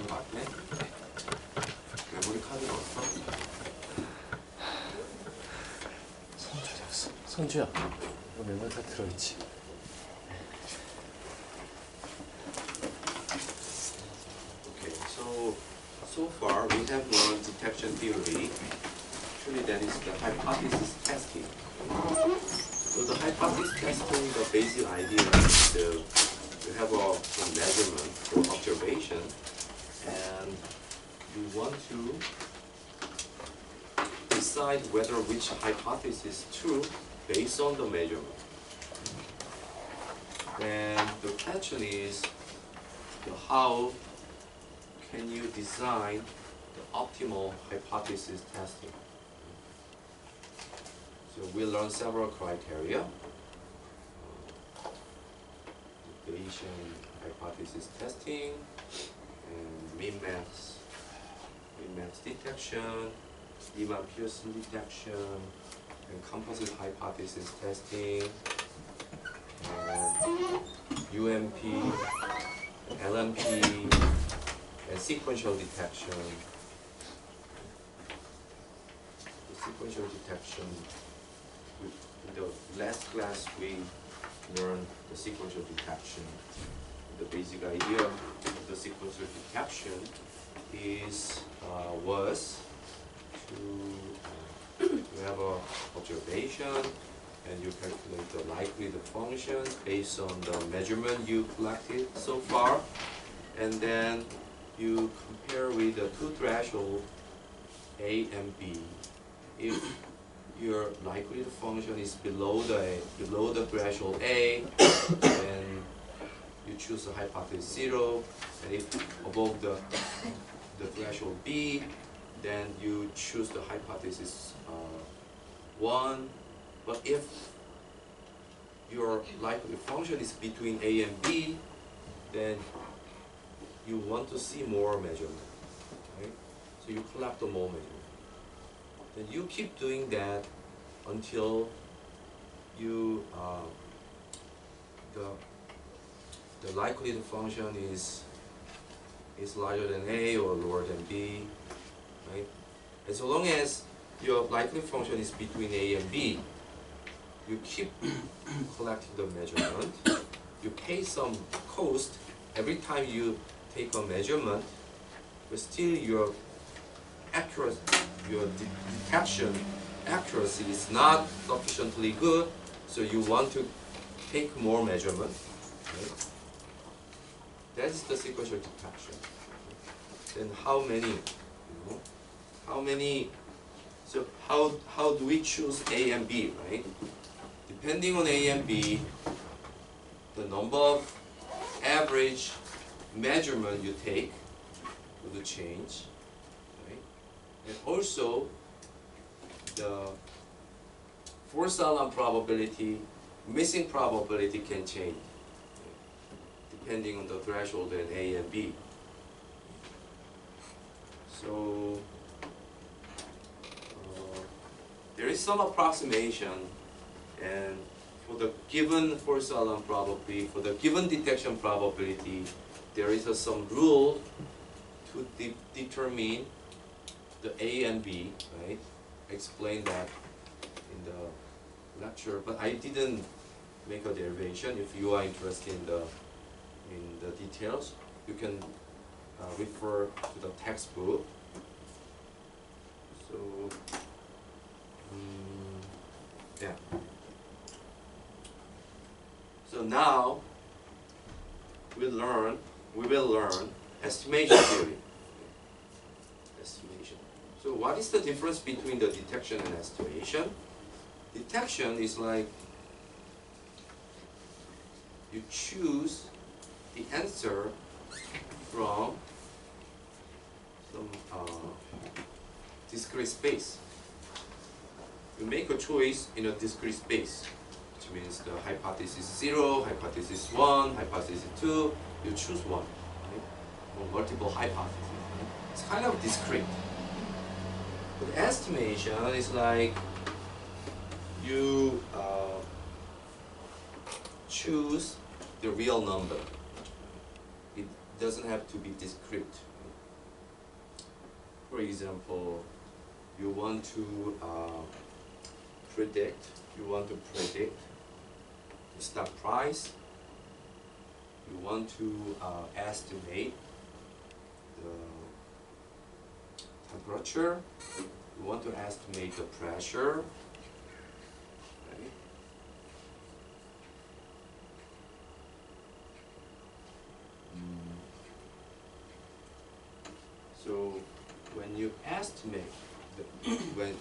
맞네? 메모리 카드가 없어? 손 찾았어. 손주야, 이거 메모리 카드 들어있지? Okay, so far we have learned detection theory. Actually, that is the hypothesis testing. So the hypothesis testing, the basic idea is to have some measurement or observation, and you want to decide whether which hypothesis is true based on the measurement. And the question is, how can you design the optimal hypothesis testing? So we learned several criteria. Bayesian hypothesis testing, and min-max detection, Riemann-Pearson detection, and composite hypothesis testing, and UMP, LMP, and sequential detection. The sequential detection, in the last class we learned the sequential detection. The basic idea of the sequential detection was to have an observation, and you calculate the likelihood function based on the measurement you collected so far, and then you compare with the two thresholds A and B. If your likelihood function is below the threshold A, then you choose the hypothesis 0, and if above the threshold B, then you choose the hypothesis 1. But if your likelihood function is between A and B, then you want to see more measurement, right? So you collect the more measurement. Then you keep doing that until you the likelihood function is larger than A or lower than B, right? And so long as your likelihood function is between A and B, you keep collecting the measurement. You pay some cost every time you take a measurement, but still your detection accuracy is not sufficiently good, so you want to take more measurement. Right? That is the sequential detection. Then how many? How many? So how do we choose A and B? Right? Depending on A and B, the number of average measurement you take will change. Right? And also, the false alarm probability, missing probability can change depending on the threshold in A and B. So there is some approximation, and for the given false alarm probability, for the given detection probability, there is some rule to determine the A and B, right? I explained that in the lecture, but I didn't make a derivation. If you are interested in the details, you can refer to the textbook. So yeah. So now we will learn estimation theory. Estimation. So what is the difference between the detection and estimation? Detection is like you choose the answer from some discrete space. You make a choice in a discrete space, which means the hypothesis 0, hypothesis 1, hypothesis 2, you choose one, right? Or multiple hypotheses. Right? It's kind of discrete. But estimation is like you choose the real number. It doesn't have to be discrete. for example, you want to predict the stock price. You want to estimate the temperature. You want to estimate the pressure. Okay. So when you estimate, when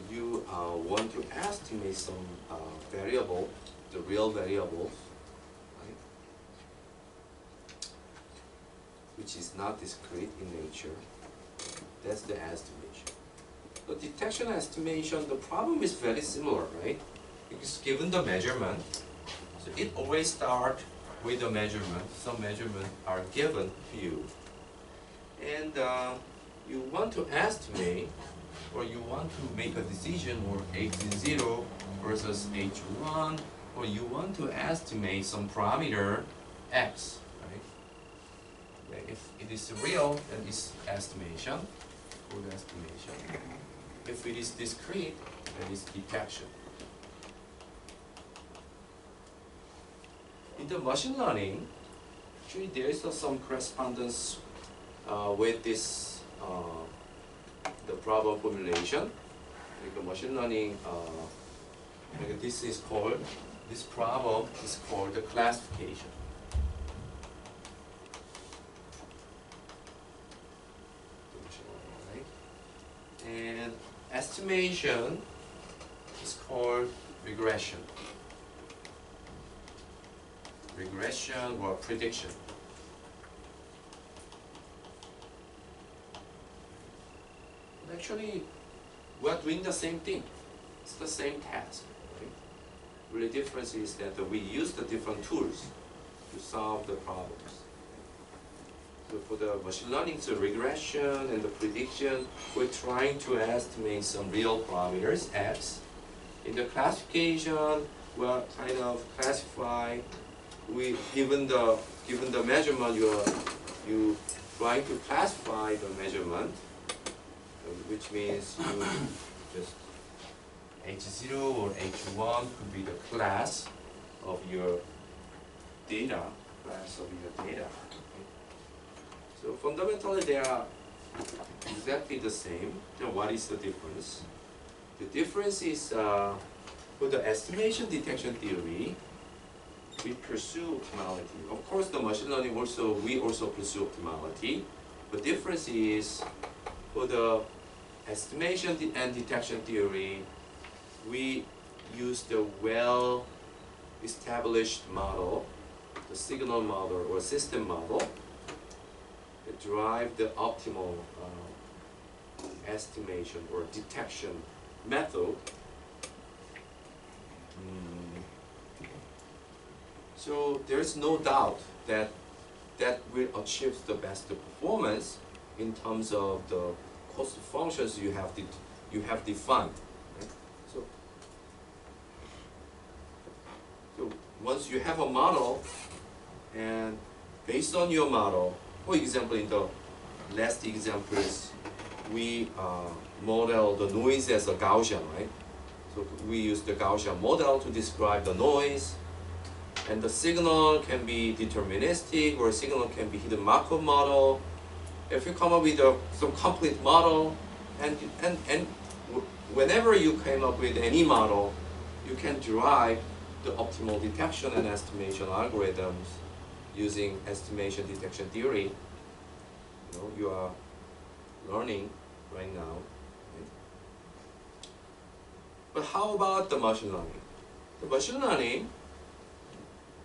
you want to estimate some variable, the real variables, right, which is not discrete in nature, that's the estimation. The detection estimation, the problem is very similar, right? Because given the measurement, so it always starts with the measurement. Some measurements are given to you. And you want to estimate, or you want to make a decision for H0 versus H1, or you want to estimate some parameter X, right? Okay, if it is real, then it's estimation, good estimation. If it is discrete, then it's detection. In the machine learning, actually there is some correspondence with this the problem formulation. Like machine learning, like this problem is called the classification. Right? And estimation is called regression. Regression or prediction. Actually, we're doing the same thing. It's the same task. Right? Really, difference is that we use the different tools to solve the problems. So for the machine learning, it's a regression and the prediction. We're trying to estimate some real parameters, X. In the classification, we're kind of classify. Given the measurement, you trying to classify the measurement. Which means you just H0 or H1 could be the class of your data, So fundamentally they are exactly the same. Then what is the difference? The difference is for the estimation detection theory, we pursue optimality. Of course, the machine learning we also pursue optimality. The difference is for the estimation and detection theory, we use the well-established model, the signal model or system model, to drive the optimal estimation or detection method. So there's no doubt that will achieve the best performance in terms of the cost functions you have defined. Right? So once you have a model, and based on your model, for example, in the last examples, we model the noise as a Gaussian, right? So we use the Gaussian model to describe the noise, and the signal can be deterministic, or signal can be hidden Markov model. If you come up with some complete model, and whenever you came up with any model, you can derive the optimal detection and estimation algorithms using estimation detection theory. You are learning right now. Right? But how about the machine learning? The machine learning,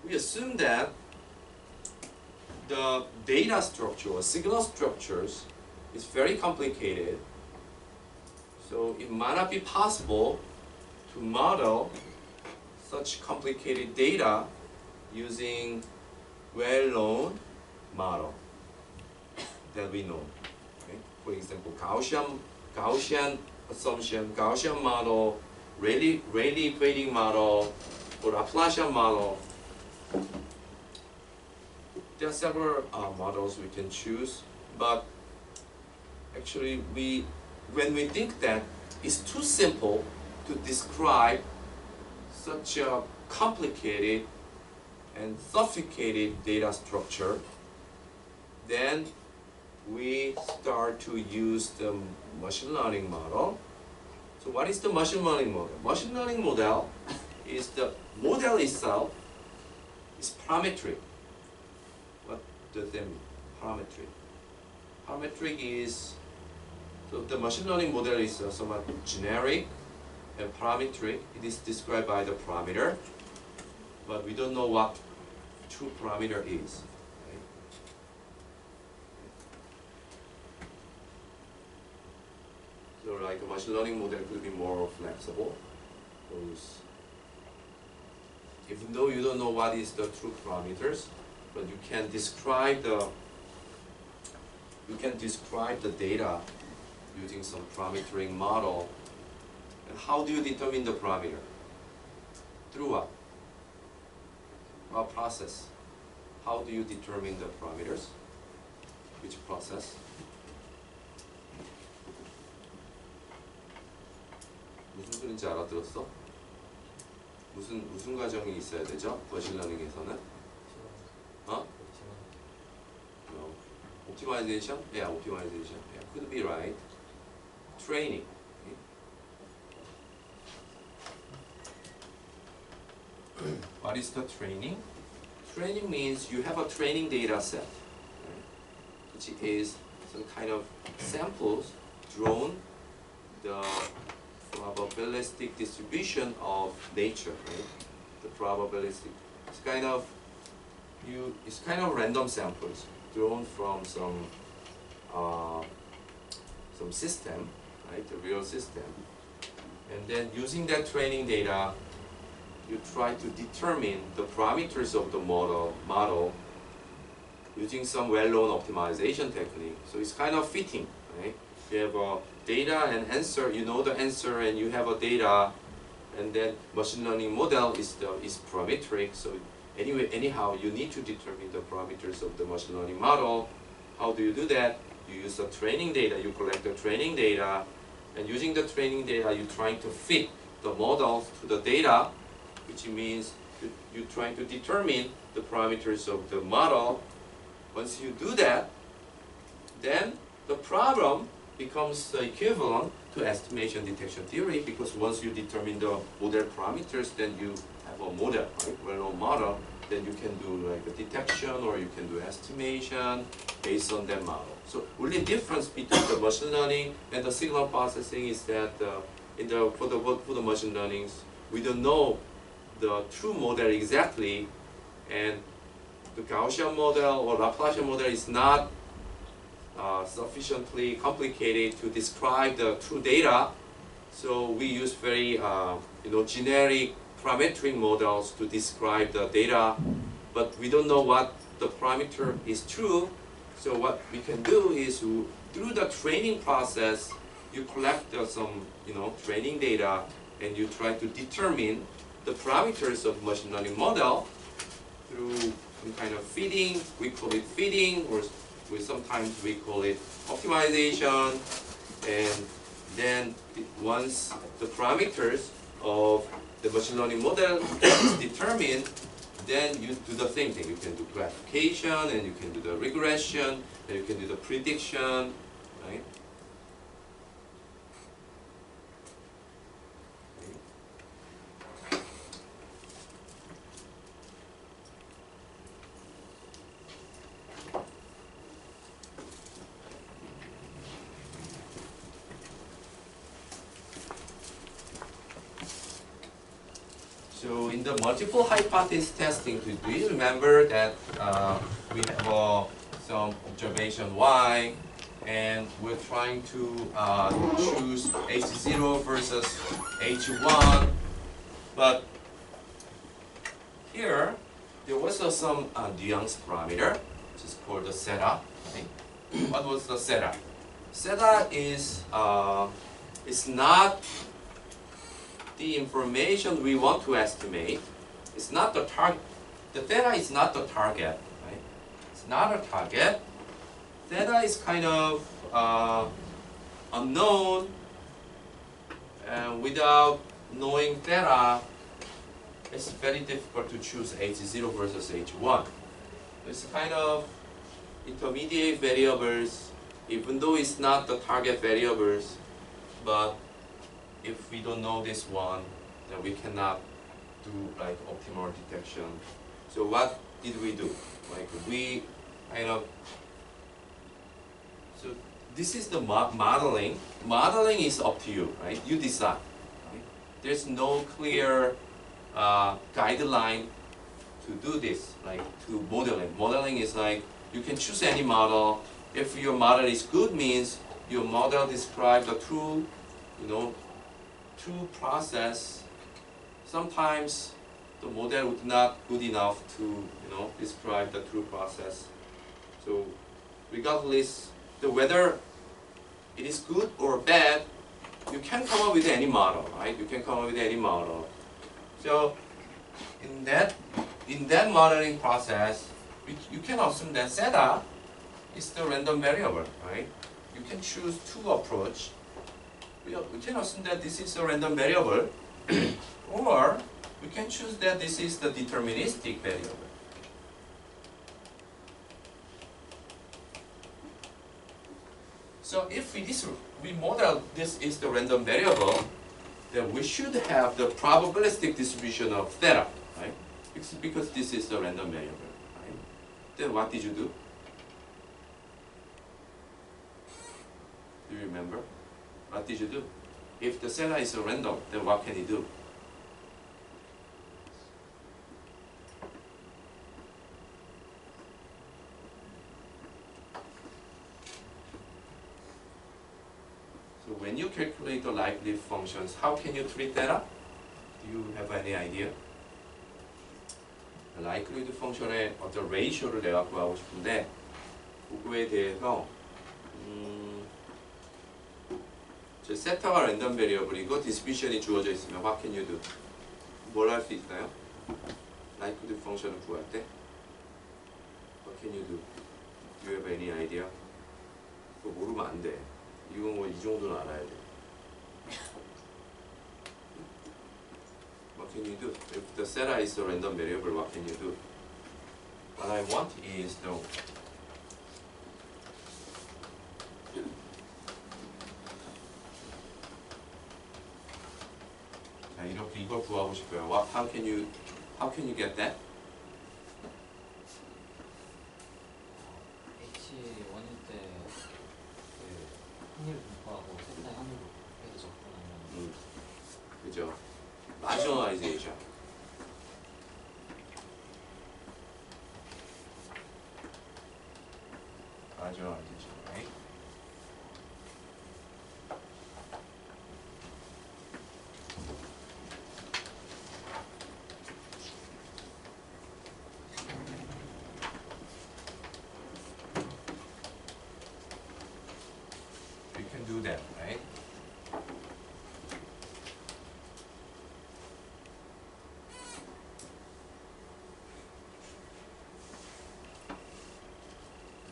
we assume that the data structure or signal structures is very complicated. So it might not be possible to model such complicated data using well-known model that we know. Okay? For example, Gaussian assumption, Gaussian model, Rayleigh equating model, or Laplacian model. There are several models we can choose, but actually when we think that it's too simple to describe such a complicated and sophisticated data structure, then we start to use the machine learning model. So what is the machine learning model? Machine learning model is the model itself is parametric. What does that mean? Parametric. Parametric is, so the machine learning model is somewhat generic and parametric. It is described by the parameter, but we don't know what true parameter is. Right? So like a machine learning model could be more flexible. Even though you don't know what is the true parameters, but you can describe the data using some parametering model. And how do you determine the parameter? Through what? What process? How do you determine the parameters? Which process? 무슨 소리인지 알아들었어? 무슨 과정이 있어야 되죠? 머신러닝에서는? 어? No. Optimization? Yeah, optimization. Yeah, could be right. Training. Okay. What is the training? Training means you have a training data set, right? Which is some kind of samples drawn the probabilistic distribution of nature, right? The probabilistic. It's kind of random samples drawn from some system, right? The real system. And then using that training data, you try to determine the parameters of the model using some well-known optimization technique. So it's kind of fitting, right? You have a data and answer, you know the answer and you have a data, and then machine learning model is parametric. So anyhow, you need to determine the parameters of the machine learning model. How do you do that? You use the training data, you collect the training data, and using the training data, you're trying to fit the model to the data, which means you're trying to determine the parameters of the model. Once you do that, then the problem becomes equivalent to estimation detection theory, because once you determine the model parameters, then you have a model, right? Well-known model, then you can do like a detection or you can do estimation based on that model. So only difference between the machine learning and the signal processing is that for the machine learnings, we don't know the true model exactly, and the Gaussian model or Laplacian model is not sufficiently complicated to describe the true data. So we use very generic parametric models to describe the data, but we don't know what the parameter is true. So what we can do is through the training process, you collect some training data and you try to determine the parameters of machine learning model through some kind of feeding. We call it feeding, or sometimes we call it optimization. And then once the parameters of the machine learning model is determined, then you do the same thing. You can do classification, and you can do the regression, and you can do the prediction, right? So in the multiple hypothesis testing, do you remember that we have some observation Y, and we're trying to choose H0 versus H1, but here there was some nuance parameter, which is called the theta. Right? What was the theta? Theta is not the information we want to estimate. It's not the target. The theta is not the target, right? It's not a target. theta is kind of unknown, and without knowing theta, it's very difficult to choose H0 versus H1. It's kind of intermediate variables, even though it's not the target variables, but if we don't know this one, then we cannot do like optimal detection. So what did we do? Like we kind of, so this is the modeling. Modeling is up to you, right? You decide. Right? There's no clear guideline to do this, like to modeling. Modeling is like you can choose any model. If your model is good, means your model describes the true, true process. Sometimes the model would not good enough to describe the true process. So regardless whether it is good or bad, you can come up with any model, right? You can come up with any model. So in that modeling process, you can assume that theta is the random variable, right? You can choose two approach. We can assume that this is a random variable, or we can choose that this is the deterministic variable. So if we model this is the random variable, then we should have the probabilistic distribution of theta, right? Because this is the random variable, right? Then what did you do? Do you remember? What did you do? If the theta is a random, then what can you do? So when you calculate the likelihood functions, how can you treat theta? Do you have any idea? likelihood 펑션의 어떤 레이쇼를 내가 구하고 싶은데 그거에 대해서 저 세타가 랜덤 베리어블이고 디스트리뷰션이 주어져 있으면 what can you do? 뭘 할 수 있어요? likelihood 펑션을 구할 때 what can you do? Do you have any idea? 그거 모르면 안 돼. 이건 뭐 이 정도는 알아야 돼. What can you do? If the theta is a random variable, what can you do? What I want is the 자, 이렇게 이걸 구하고 싶어요. How can you get that? H1일 때 확률 분포하고 세타 확률 해서 접근하면 그죠? marginalization. marginalization, right? We can do that, right?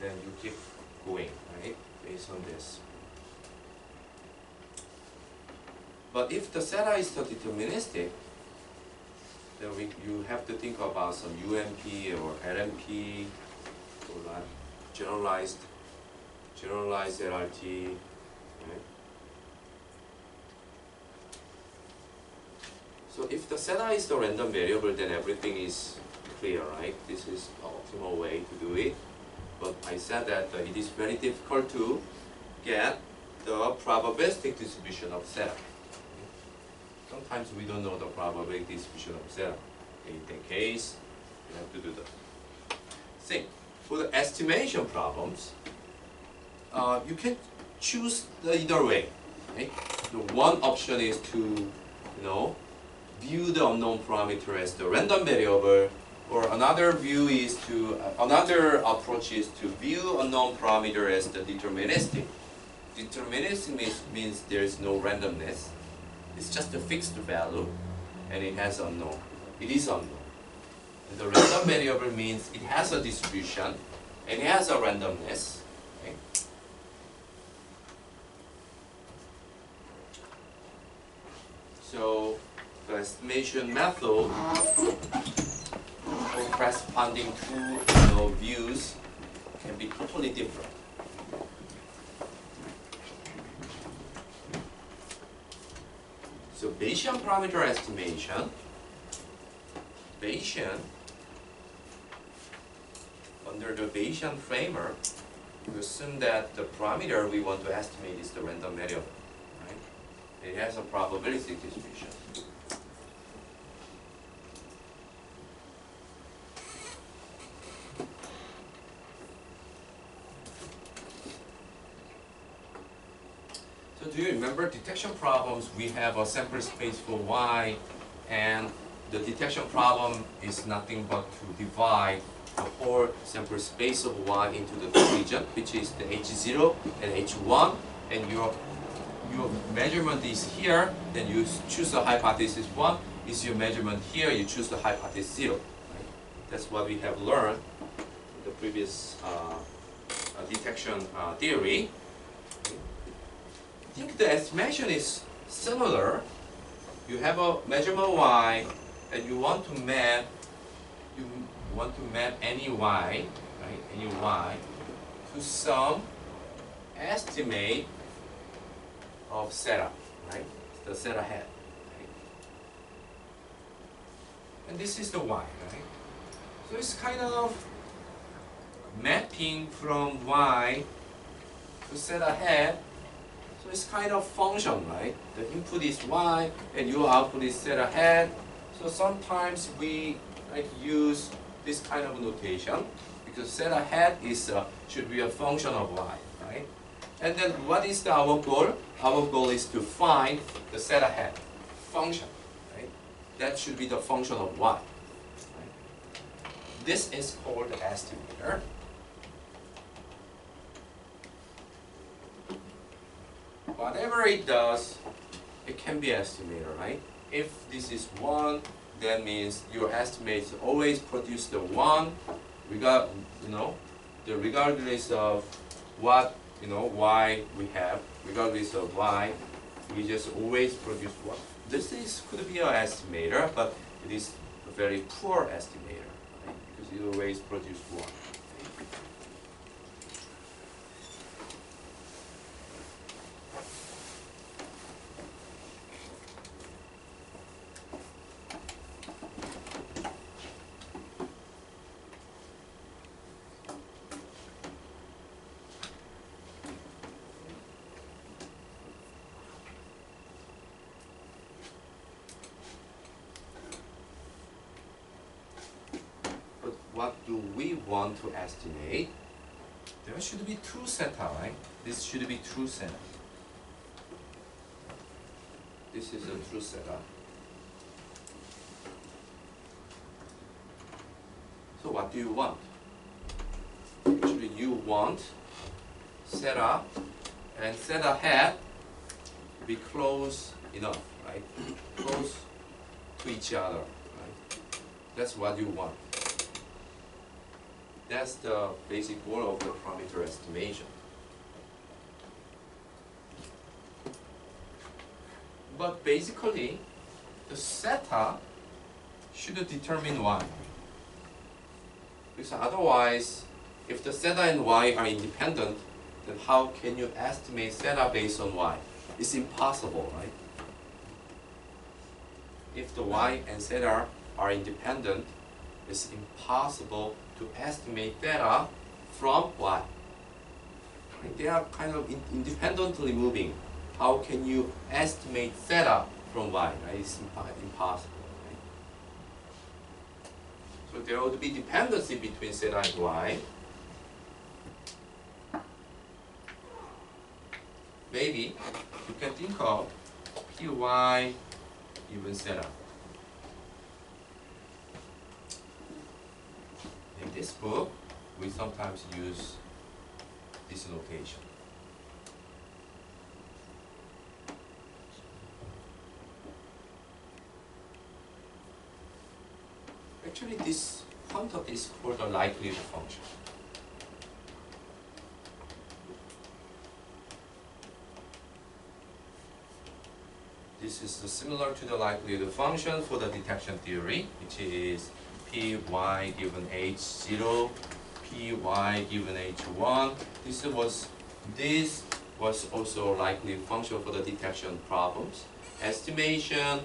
Then you keep going, right, based on this. But if the theta is the deterministic, then you have to think about some UMP or LMP, or that generalized LRT, right? So if the theta is the random variable, then everything is clear, right? This is the optimal way to do it. But I said that it is very difficult to get the probabilistic distribution of theta. Sometimes we don't know the probability distribution of theta. In that case, you have to do the thing. For the estimation problems, you can choose either way. Right? The one option is to, view the unknown parameter as the random variable. Or another approach is to view unknown parameter as the deterministic. Deterministic means there is no randomness. It's just a fixed value, and it has unknown. It is unknown. And the random variable means it has a distribution, and it has a randomness. Okay? So the estimation method for corresponding two views can be totally different. So Bayesian parameter estimation, Bayesian, under the Bayesian framework, we assume that the parameter we want to estimate is the random variable, right? It has a probability distribution. So do you remember detection problems? We have a sample space for y, and the detection problem is nothing but to divide the whole sample space of y into the two regions, which is the H0 and H1, and your measurement is here, then you choose the hypothesis 1. Is your measurement here, you choose the hypothesis 0. Right? That's what we have learned in the previous detection theory. I think the estimation is similar. You have a measurement y, and you want to map any y, right? Any y to some estimate of theta, right? The theta hat, right? And this is the y, right? So it's kind of mapping from y to theta hat. So it's kind of function, right? The input is y, and your output is theta hat. So sometimes we use this kind of notation because theta hat is should be a function of y, right? And then what is our goal? Our goal is to find the theta hat function, right? That should be the function of y. Right? This is called the estimator. Whatever it does, it can be estimator, right? If this is 1, that means your estimates always produce the 1, regardless of what y we have, regardless of y, we just always produce 1. This could be an estimator, but it is a very poor estimator, right? Because it always produces 1. What do we want to estimate? There should be true theta, right? This should be true theta. This is a true theta. So what do you want? Actually, you want theta and theta hat to be close enough, right? Close to each other, right? That's what you want. That's the basic goal of the parameter estimation. But basically, the theta should determine y. Because otherwise, if the theta and y are independent, then how can you estimate theta based on y? It's impossible, right? If the y and theta are independent, it's impossible to estimate theta from y. They are kind of independently moving. How can you estimate theta from y? Right? It's impossible. Right? So there would be dependency between theta and y. Maybe you can think of py even theta. In this book, we sometimes use this notation. Actually, this quantity is called a likelihood function. this is similar to the likelihood function for the detection theory, which is Py given H0, Py given H1. This was also a likelihood function for the detection problems. Estimation,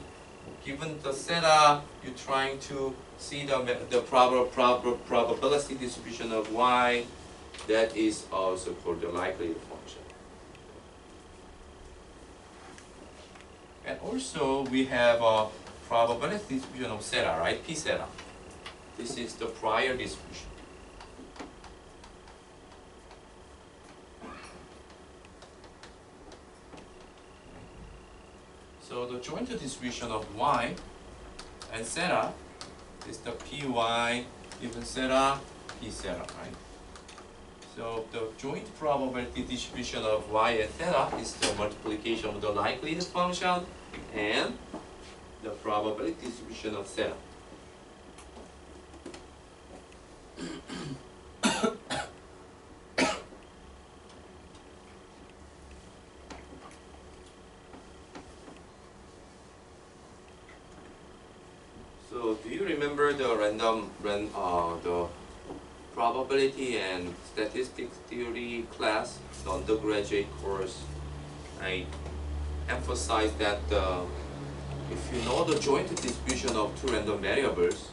given the setup, you're trying to see the probability distribution of y. That is also called the likelihood function. And also we have a probability distribution of theta, right? P theta. This is the prior distribution. So the joint distribution of y and theta is the Py given theta, P theta, right? So the joint probability distribution of y and theta is the multiplication of the likelihood function and the probability distribution of theta. So do you remember the the probability and statistics theory class, the undergraduate course? I emphasized that if you know the joint distribution of two random variables,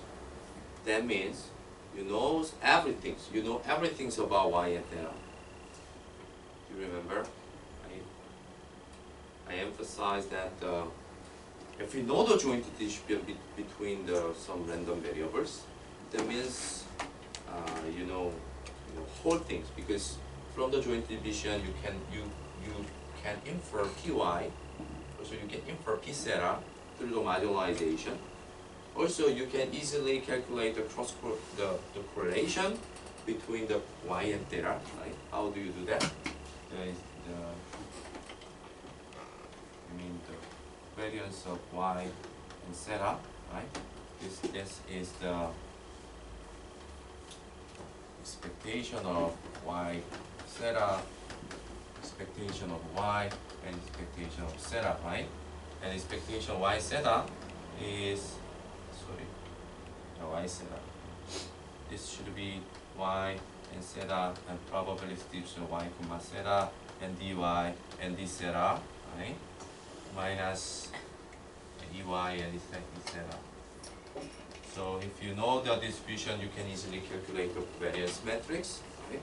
that means you know everything. You know everything about y and theta. Do you remember? I emphasized that if you know the joint distribution between some random variables, that means you know whole things, because from the joint distribution you can infer Py, also you can infer P theta through the marginalization. Also you can easily calculate the the correlation between the y and theta, right? How do you do that? There is the variance of y and theta, right? This is the expectation of y theta, expectation of y, and expectation of theta, right? And expectation of y theta is, y theta. This should be y and theta and probability distribution y comma theta and dy and d theta, right? Minus ey and d theta. So if you know the distribution, you can easily calculate the covariance matrix, right?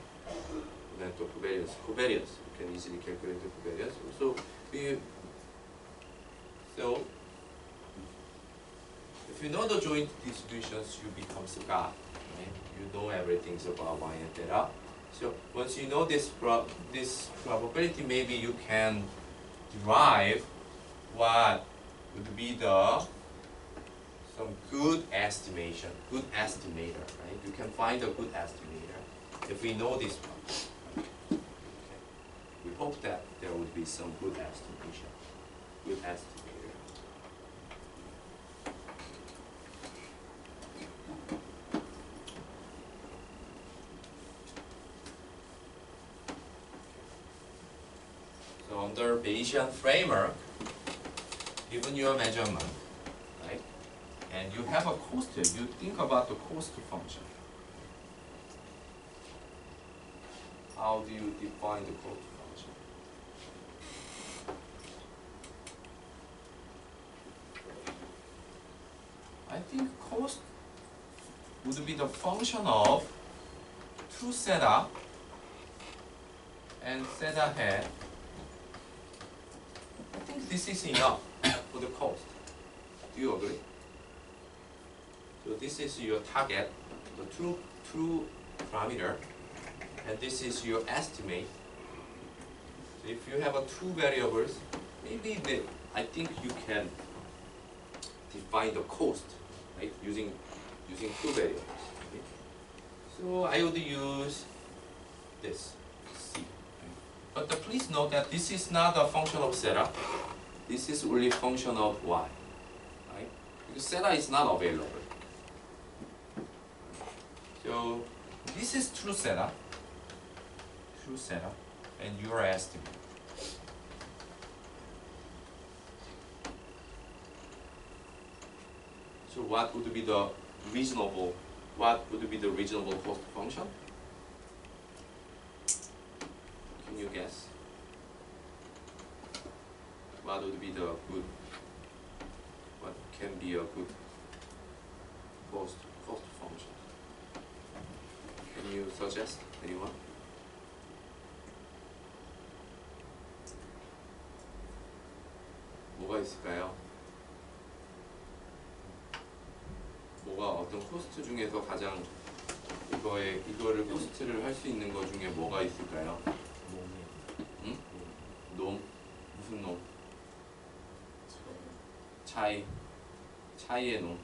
Then the covariance, you can easily calculate the covariance. So if you know the joint distributions, you become Scott, right? You know everything about y and theta. So once you know this probability, maybe you can derive what would be some good estimation, good estimator, right? You can find a good estimator if we know this one. Okay. We hope that there would be some good estimation, good estimator. So under Bayesian framework, given your measurement, right, and you have a cost, you think about the cost function. How do you define the cost function? I think cost would be the function of true theta and theta hat. I think this is enough for the cost. Do you agree? So this is your target, the true parameter, and this is your estimate. So if you have two variables, maybe I think you can define the cost, right? Using two variables. Okay? So I would use this C. But please note that this is not a function of theta. This is only a function of y, right? Because theta is not available. So this is true theta, and your estimate. So what would be the reasonable cost function? Can you guess? What would be the good? What can be a good cost function? Can you suggest anyone? 뭐가 있을까요? 뭐가 어떤 코스트 중에서 가장 이거를 코스트를 할 수 있는 것 중에 뭐가 있을까요? 응? 놈? 무슨 놈? 차이의 놈.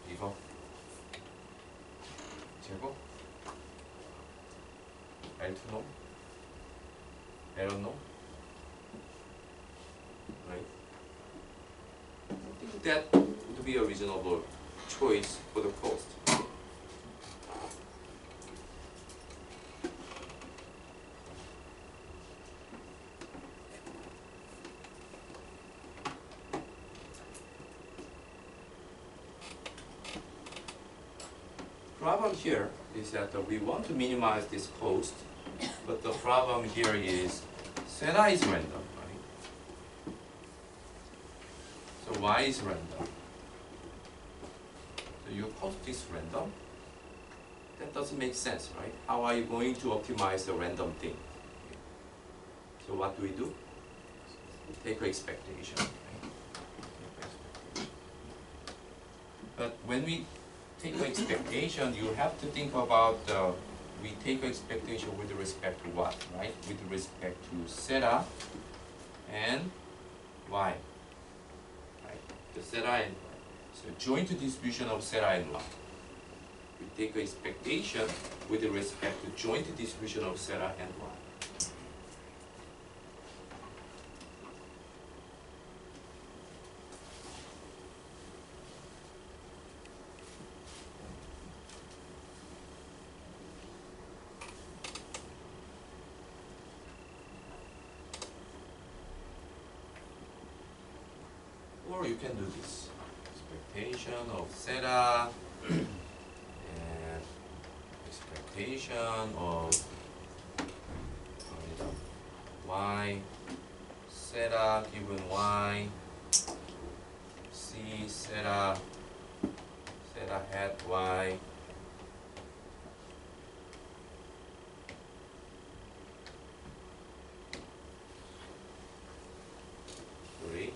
이거 제곱 L2 놈 L1 놈 right? I think that would be a reasonable choice for the cost. Problem here is that we want to minimize this cost, but the problem here is theta is random, right? So y is random. So your cost is random. That doesn't make sense, right? How are you going to optimize the random thing? So what do? Take an expectation. Right? But when we take an expectation, you have to think about we take expectation with respect to what, right? With respect to theta and y, right? The theta and y. So joint distribution of theta and y. We take expectation with respect to joint distribution of theta and y. Or you can do this. Expectation of theta and expectation of y, theta given y, c theta hat y, three.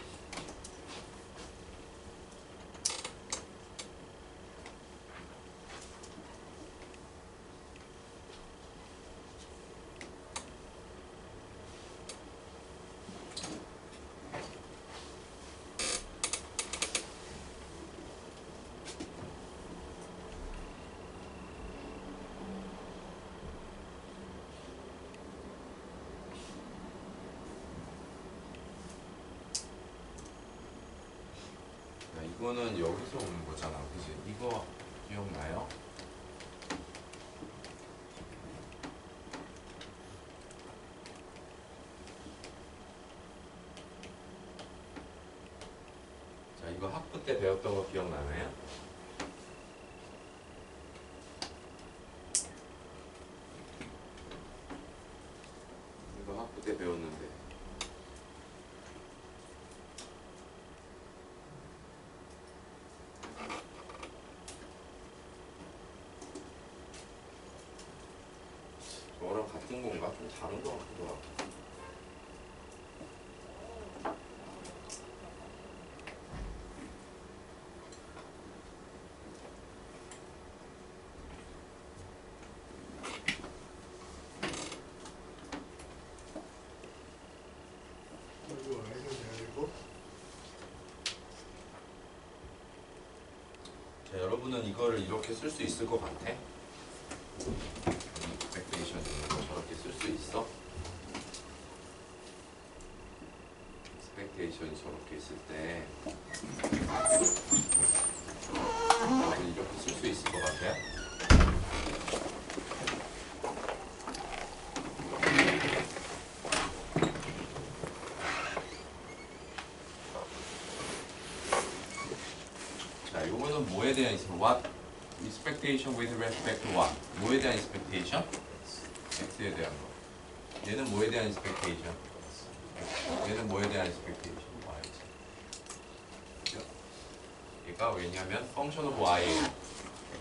이거는 여기서 오는 거잖아, 그지? 이거 기억나요? 자, 이거 학부 때 배웠던 거 기억나나요? 이거 학부 때 배웠는데. 저랑 같은 건가? 좀 다른 거 같기도 하고. 자, 여러분은 이거를 이렇게 쓸 수 있을 것 같아? expectation 있는 거 저렇게 쓸 수 있어? expectation 저렇게 있을 때 이렇게 쓸 수 있을 것 같아요? 요거는 뭐에 대한 what expectation with respect to what? 뭐에 대한 expectation? x에 대한 거. 얘는 뭐에 대한 expectation? 얘는 뭐에 대한 expectation? y. 얘가 왜냐면 function of y예요.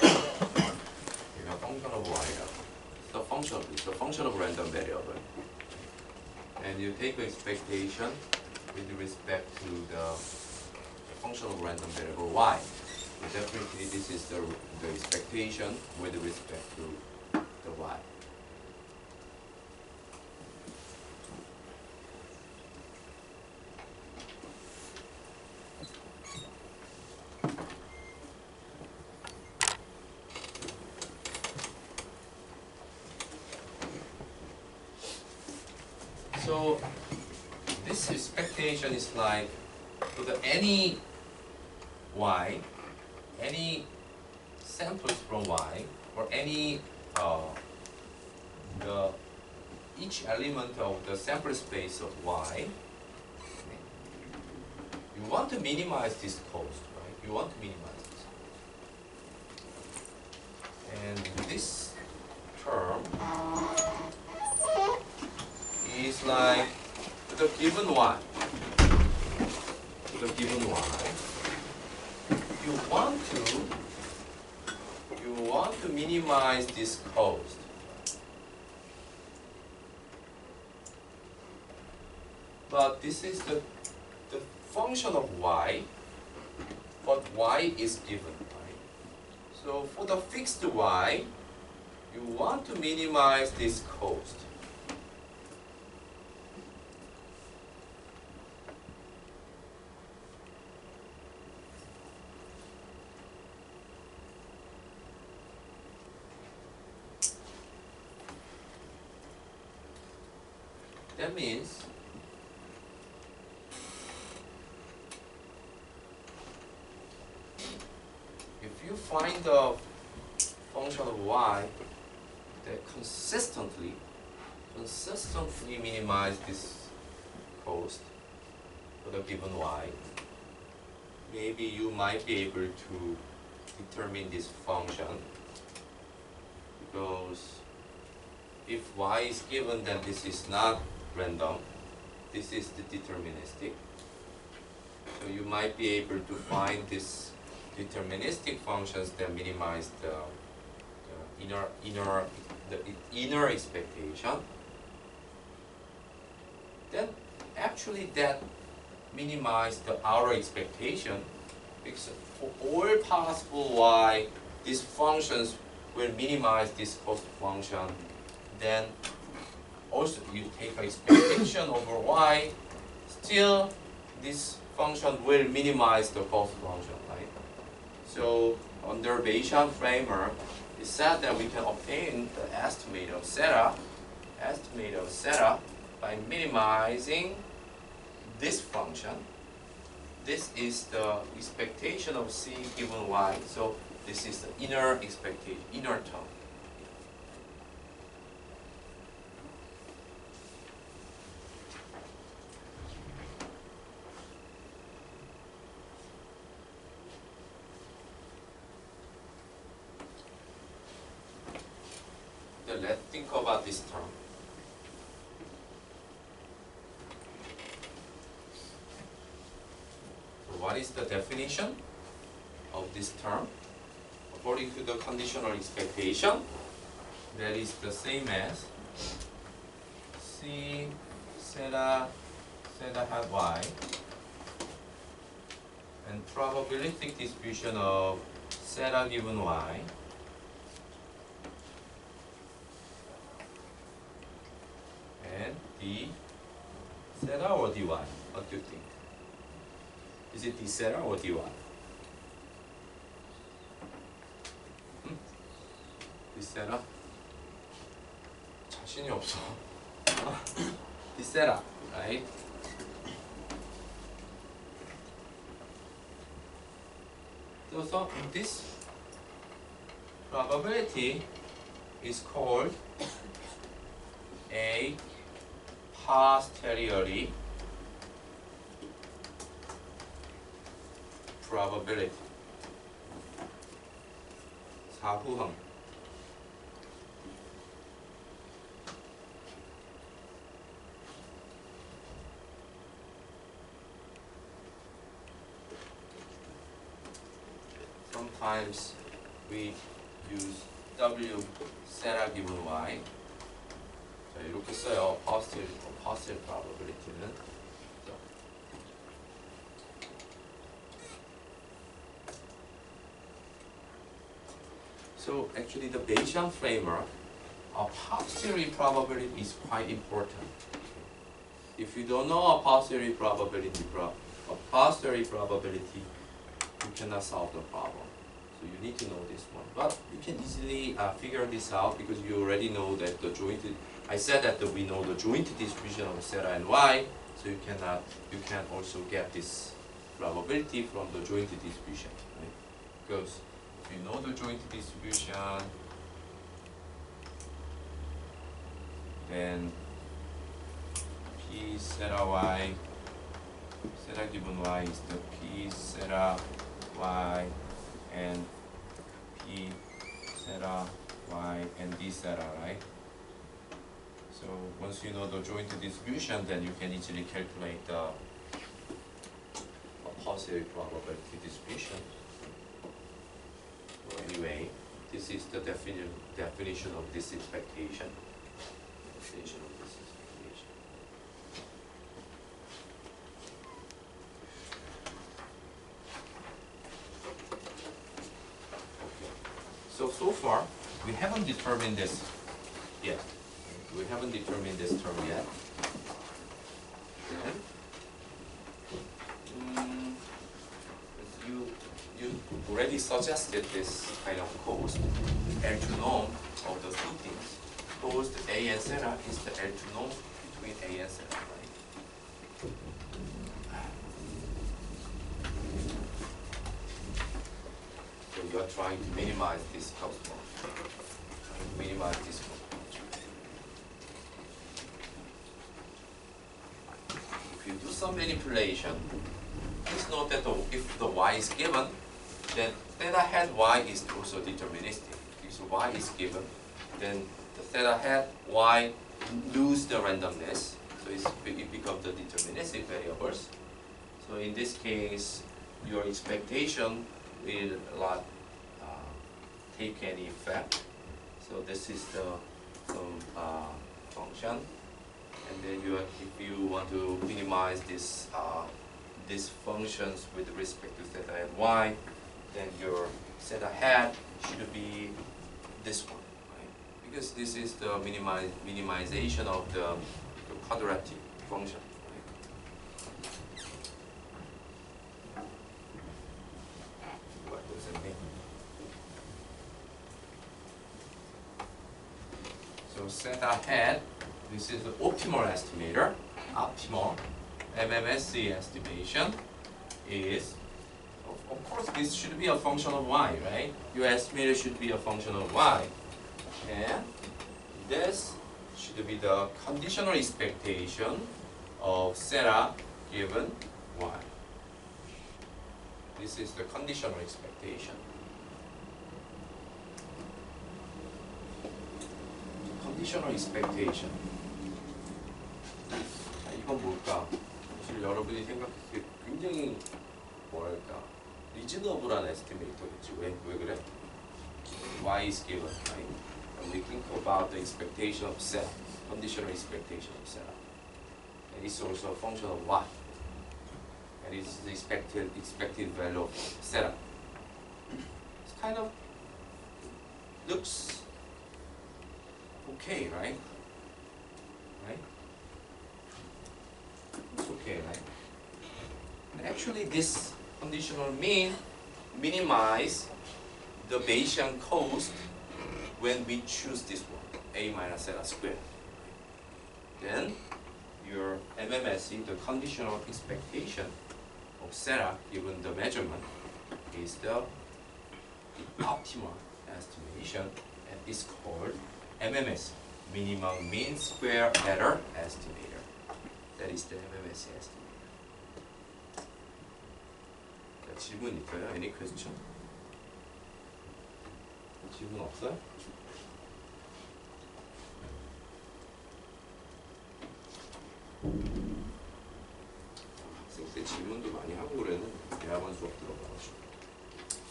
얘가 function of y라. It's a function of random variable. And you take expectation with respect to the function of random variable y. So definitely this is the expectation with respect to the y. So this expectation is like so the any y, any samples from y, or any each element of the sample space of y, you want to minimize this cost, right? You want to minimize this cost. And this term is like the given y. The given y. You want to minimize this cost. But this is the function of y, but y is given, right? So for the fixed y, you want to minimize this cost. That means if you find the function of y that consistently minimize this cost for the given y, maybe you might be able to determine this function, because if y is given, then this is not random. This is the deterministic. So you might be able to find this deterministic functions that minimize the inner expectation. Then actually that minimize the outer expectation, because for all possible y, these functions will minimize this cost function. Then also you take expectation over y, still this function will minimize the cost function, right? So under Bayesian framework, it said that we can obtain the estimate of zeta by minimizing this function. This is the expectation of c given y, so this is the inner expectation, inner term. Let's think about this term. So what is the definition of this term? According to the conditional expectation, that is the same as C zeta hat y and probabilistic distribution of zeta given y and d zeta or dy? What do you think? Is it d zeta or dy? d zeta? 자신이 없어. d zeta, right? So this probability is called a posteriori probability. 사후항. Sometimes we use W 세라 given Y. 자, 이렇게 써요. positive probability는. So actually the Bayesian framework, a posteriori probability is quite important. If you don't know a posteriori probability, you cannot solve the problem. So you need to know this one. But you can easily figure this out because you already know that the joint. I said that we know the joint distribution of theta and y, so you can also get this probability from the joint distribution, right? Because if you know the joint distribution, then P theta y, theta given y is the P theta y and P theta y and D theta, right? So once you know the joint distribution, then you can easily calculate the positive probability distribution. So anyway, this is the definition of this expectation. Definition of this expectation. Okay. So far we haven't determined this yet. We haven't determined this term yet. You already suggested this kind of cost, L2 norm of the two things. Cost A and theta is the L2 norm between A and theta, right? So you are trying to minimize this cost one. Minimize this one. If you do some manipulation, please note that if the y is given, then theta hat y is also deterministic. If y is given, then the theta hat y lose the randomness, so it becomes the deterministic variables. So in this case, your expectation will not take any effect. So this is the function. And then if you want to minimize this these functions with respect to theta and y, then your theta hat should be this one, right? Because this is the minimization of the quadratic function. Right? What does it mean? So theta hat. This is the optimal estimator. Optimal MMSE estimation is, of course, this should be a function of y, right? Your estimator should be a function of y. And this should be the conditional expectation of theta given y. This is the conditional expectation. Conditional expectation. 이건 뭘까? 사실 여러분이 생각했을 때 굉장히 뭐랄까 리즈너블한 에스티메이터겠지. 왜 그래? Y is given, right? When we think about the expectation of theta, conditional expectation of theta, and it's also a function of y, and it's the expected value of theta. It's kind of looks okay, right? Right? It's okay, right? And actually, this conditional mean minimize the Bayesian cost when we choose this one, A minus theta squared. Then your MMSE, the conditional expectation of theta given the measurement, is the optimal estimation, and it's called MMS, minimum mean square error estimator. That is the MMS estimator. 자, 질문 있어요? Any question? 질문 없어요? 학생 때 질문도 많이 하고 그래는 대학원 수업 들어가가지고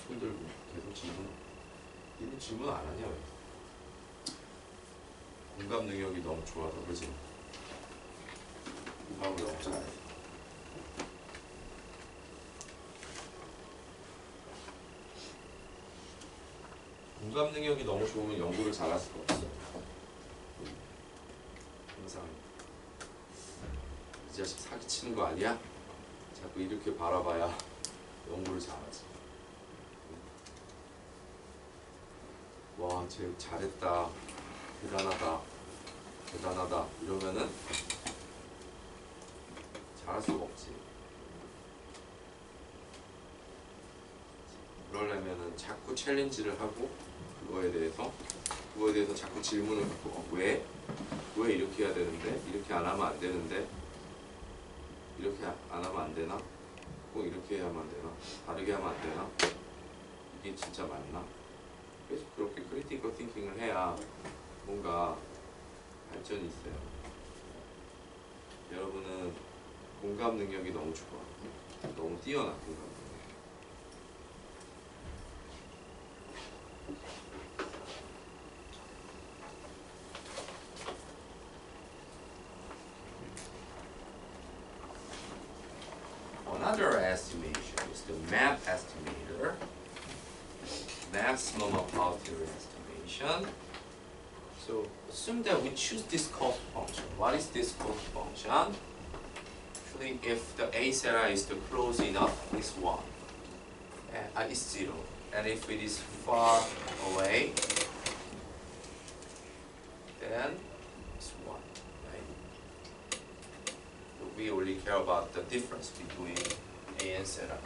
손 들고 계속 질문. 얘는 질문 안 하냐 왜? 공감 능력이 너무 좋아서 그러지. 공감을 너무 잘해. 공감 능력이 너무 좋으면 연구를 잘할 수가 없어. 항상 이 자식 사기치는 거 아니야? 자꾸 이렇게 바라봐야 연구를 잘하지. 와, 쟤 잘했다. 대단하다. 대단하다. 이러면은 잘할 수가 없지. 그러려면은 자꾸 챌린지를 하고 그거에 대해서 자꾸 질문을 갖고 왜 이렇게 해야 되는데 이렇게 안 하면 안 되는데 이렇게 안 하면 안 되나? 꼭 이렇게 하면 안 되나? 다르게 하면 안 되나? 이게 진짜 맞나? 계속 그렇게 크리티컬 띵킹을 해야 뭔가 발전이 있어요. 여러분은 공감 능력이 너무 좋아. 너무 뛰어나 공감 능력. Another estimation is the MAP estimator, maximum probability estimation. So assume that we choose this cost function. What is this cost function? Actually, if the A zeta is the close enough, it's 1. It's 0. And if it is far away, then it's 1. Right? So we only care about the difference between A and zeta.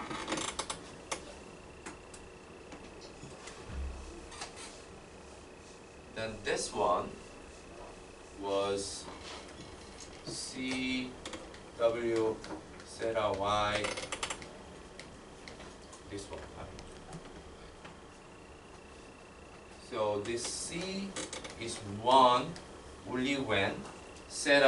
Then this one was CW zeta Y. This one. So this C is 1 only when zeta